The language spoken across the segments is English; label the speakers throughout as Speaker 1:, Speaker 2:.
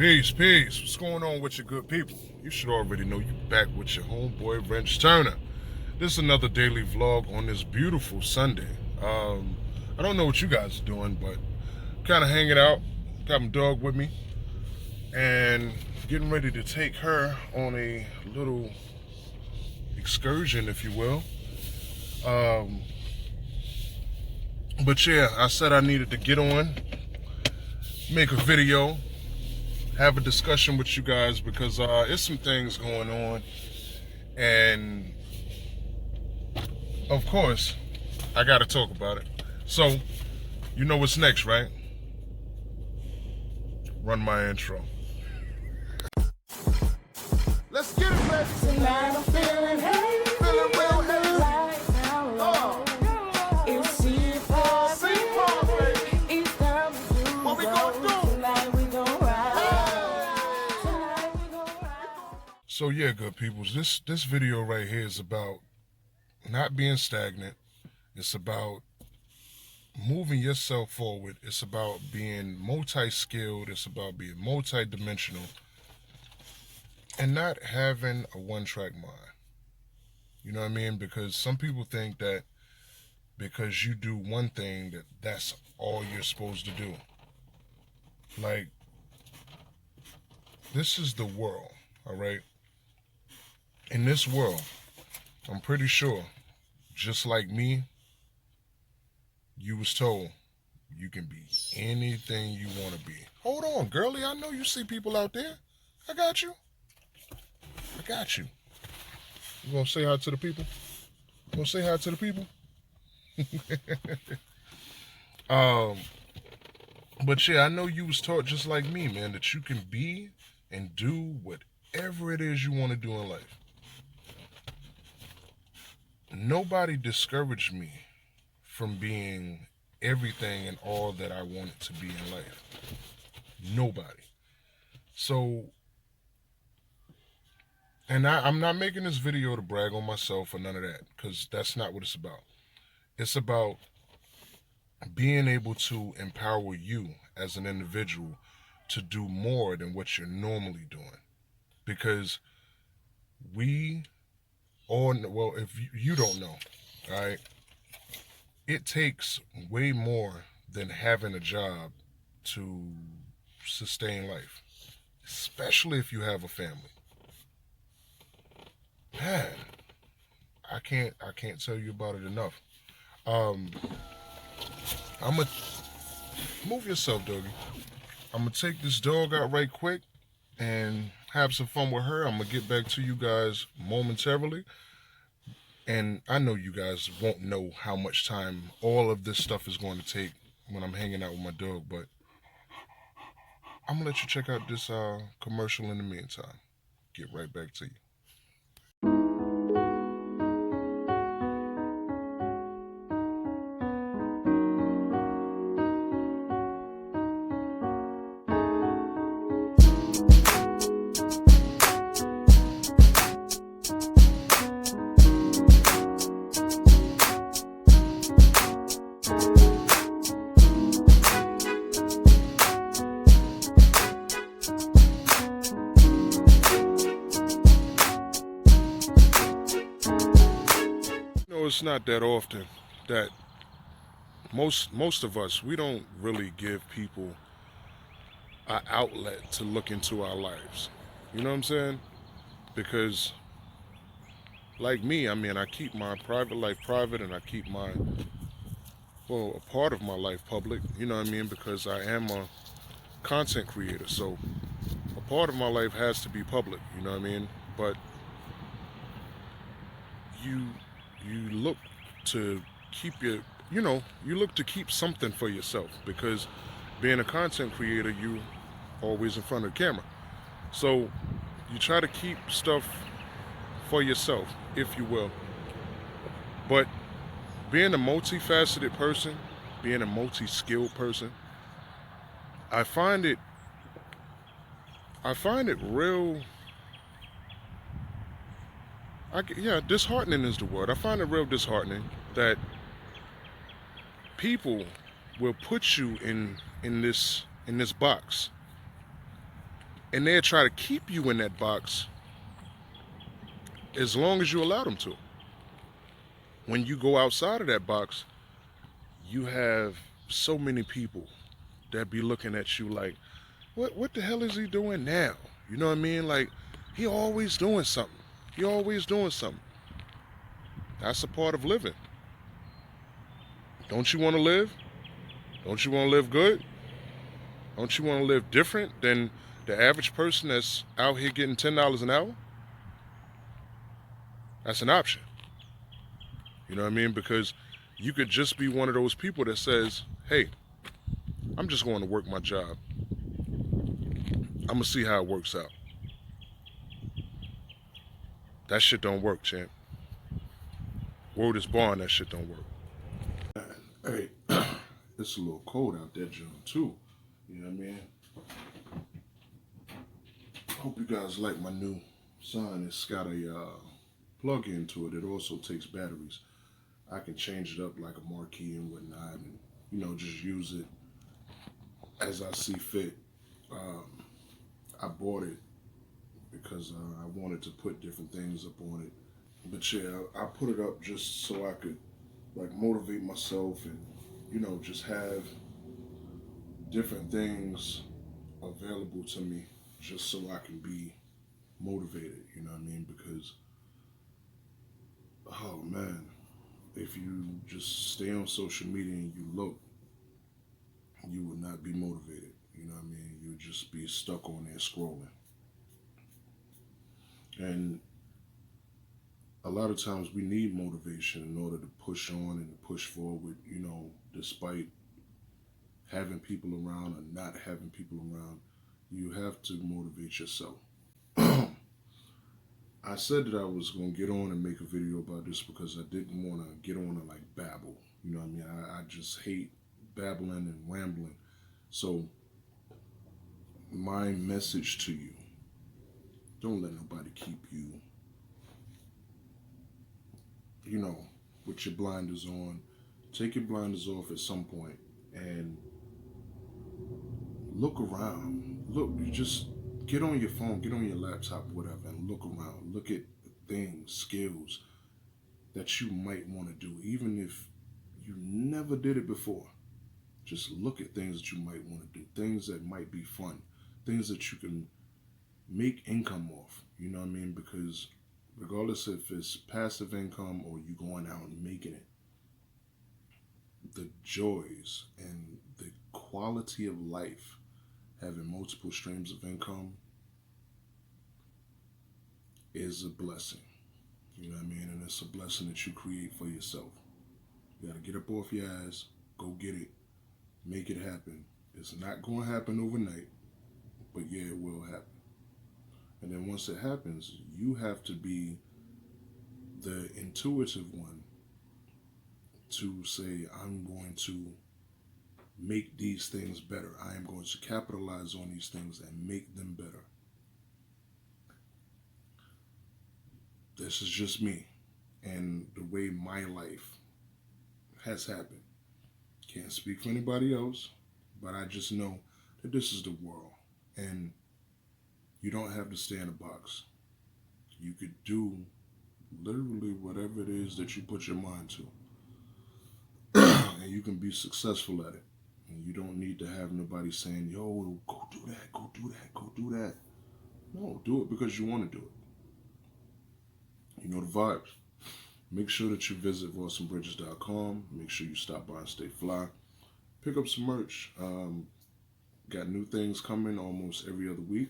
Speaker 1: Peace, peace. What's going on with your good people? You should already know you back with your homeboy Wrenchturna. This is another daily vlog on this beautiful Sunday. I don't know what you guys are doing, but kind of hanging out. Got my dog with me and getting ready to take her on a little excursion, if you will. But yeah, I said I needed to get on, make a video, have a discussion with you guys because there's some things going on, and of course I gotta talk about it. So you know what's next, right? Run my intro. Let's get it, baby.
Speaker 2: Tonight I'm feeling hey,
Speaker 1: Feeling real heavy.
Speaker 2: like how long? It's each time we do.
Speaker 1: What we gonna do?
Speaker 2: Tonight we gon' ride. Tonight we gon' ride.
Speaker 1: So yeah, good peoples, this video right here is about not being stagnant. It's about moving yourself forward. It's about being multi-skilled. It's about being multi-dimensional and not having a one-track mind. You know what I mean? Because some people think that because you do one thing that's all you're supposed to do. Like, this is the world, all right? In this world, I'm pretty sure, just like me, you was told you can be anything you want to be. Hold on, girlie, I know you see people out there. I got you. I got you. You gonna say hi to the people? You gonna say hi to the people? But yeah, I know you was taught just like me, man, that you can be and do whatever it is you want to do in life. Nobody discouraged me from being everything and all that I wanted to be in life. Nobody. So, and I'm not making this video to brag on myself or none of that, because that's not what it's about. It's about being able to empower you as an individual to do more than what you're normally doing. Because we all, well, if you don't know, all right, it takes way more than having a job to sustain life, especially if you have a family. Man, I can't tell you about it enough. I'm gonna move yourself, doggy. I'm gonna take this dog out right quick and have some fun with her. I'm gonna get back to you guys momentarily. And I know you guys won't know how much time all of this stuff is going to take when I'm hanging out with my dog, but I'm gonna let you check out this commercial in the meantime. Get right back to you. It's not that often that most of us, we don't really give people an outlet to look into our lives. You know what I'm saying? Because like me, I mean, I keep my private life private and I keep my, well, a part of my life public, you know what I mean? Because I am a content creator, so a part of my life has to be public, you know what I mean? But you look to keep you look to keep something for yourself, because being a content creator, you always in front of the camera. So you try to keep stuff for yourself, if you will. But being a multifaceted person, being a multi-skilled person, I find it real, disheartening is the word. I find it real disheartening that people will put you in this box And they'll try to keep you in that box as long as you allow them to. When you go outside of that box, you have so many people that be looking at you like, what the hell is he doing now? You know what I mean? Like, he always doing something. He always doing something. That's a part of living. Don't you want to live? Don't you want to live good? Don't you want to live different than the average person that's out here getting $10 an hour? That's an option. You know what I mean? Because you could just be one of those people that says, hey, I'm just going to work my job. I'm going to see how it works out. That shit don't work, champ. Word is born, that shit don't work. Hey, it's a little cold out there, John, too. You know what I mean? Hope you guys like my new sign. It's got a plug into it. It also takes batteries. I can change it up like a marquee and whatnot, and just use it as I see fit. I bought it because I wanted to put different things up on it. But yeah, I put it up just so I could like motivate myself and just have different things available to me just so I can be motivated, you know what I mean? Because oh man, if you just stay on social media and you look, you would not be motivated, you know what I mean? You would just be stuck on there scrolling. And a lot of times we need motivation in order to push on and push forward, despite having people around or not having people around. You have to motivate yourself. I said that I was going to get on and make a video about this because I didn't want to get on and like babble. You know what I mean? I just hate babbling and rambling. So my message to you, don't let nobody keep you, with your blinders on. Take your blinders off at some point and look around. Look, you just get on your phone, get on your laptop, whatever, and look around. Look at things, skills that you might want to do, even if you never did it before. Just look at things that you might want to do, things that might be fun, things that you can make income off. You know what I mean? Because regardless if it's passive income or you going out and making it, the joys and the quality of life having multiple streams of income is a blessing. You know what I mean? And it's a blessing that you create for yourself. You got to get up off your ass, go get it, make it happen. It's not going to happen overnight, but yeah, it will happen. And then once it happens, you have to be the intuitive one to say, I'm going to make these things better. I am going to capitalize on these things and make them better. This is just me and the way my life has happened. Can't speak for anybody else, but I just know that this is the world and you don't have to stay in a box. You could do literally whatever it is that you put your mind to. And you can be successful at it. And you don't need to have nobody saying, yo, go do that, go do that, go do that. No, do it because you want to do it. You know the vibes. Make sure that you visit rawsomebridges.com. Make sure you stop by and stay fly. Pick up some merch. Got new things coming almost every other week.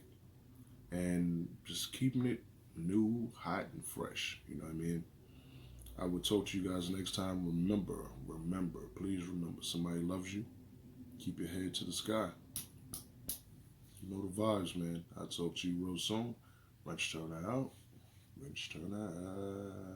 Speaker 1: And just keeping it new, hot, and fresh. You know what I mean? I will talk to you guys next time. Remember, please remember, somebody loves you. Keep your head to the sky. You know the vibes, man. I'll talk to you real soon. Wrenchturna out. Wrenchturna out.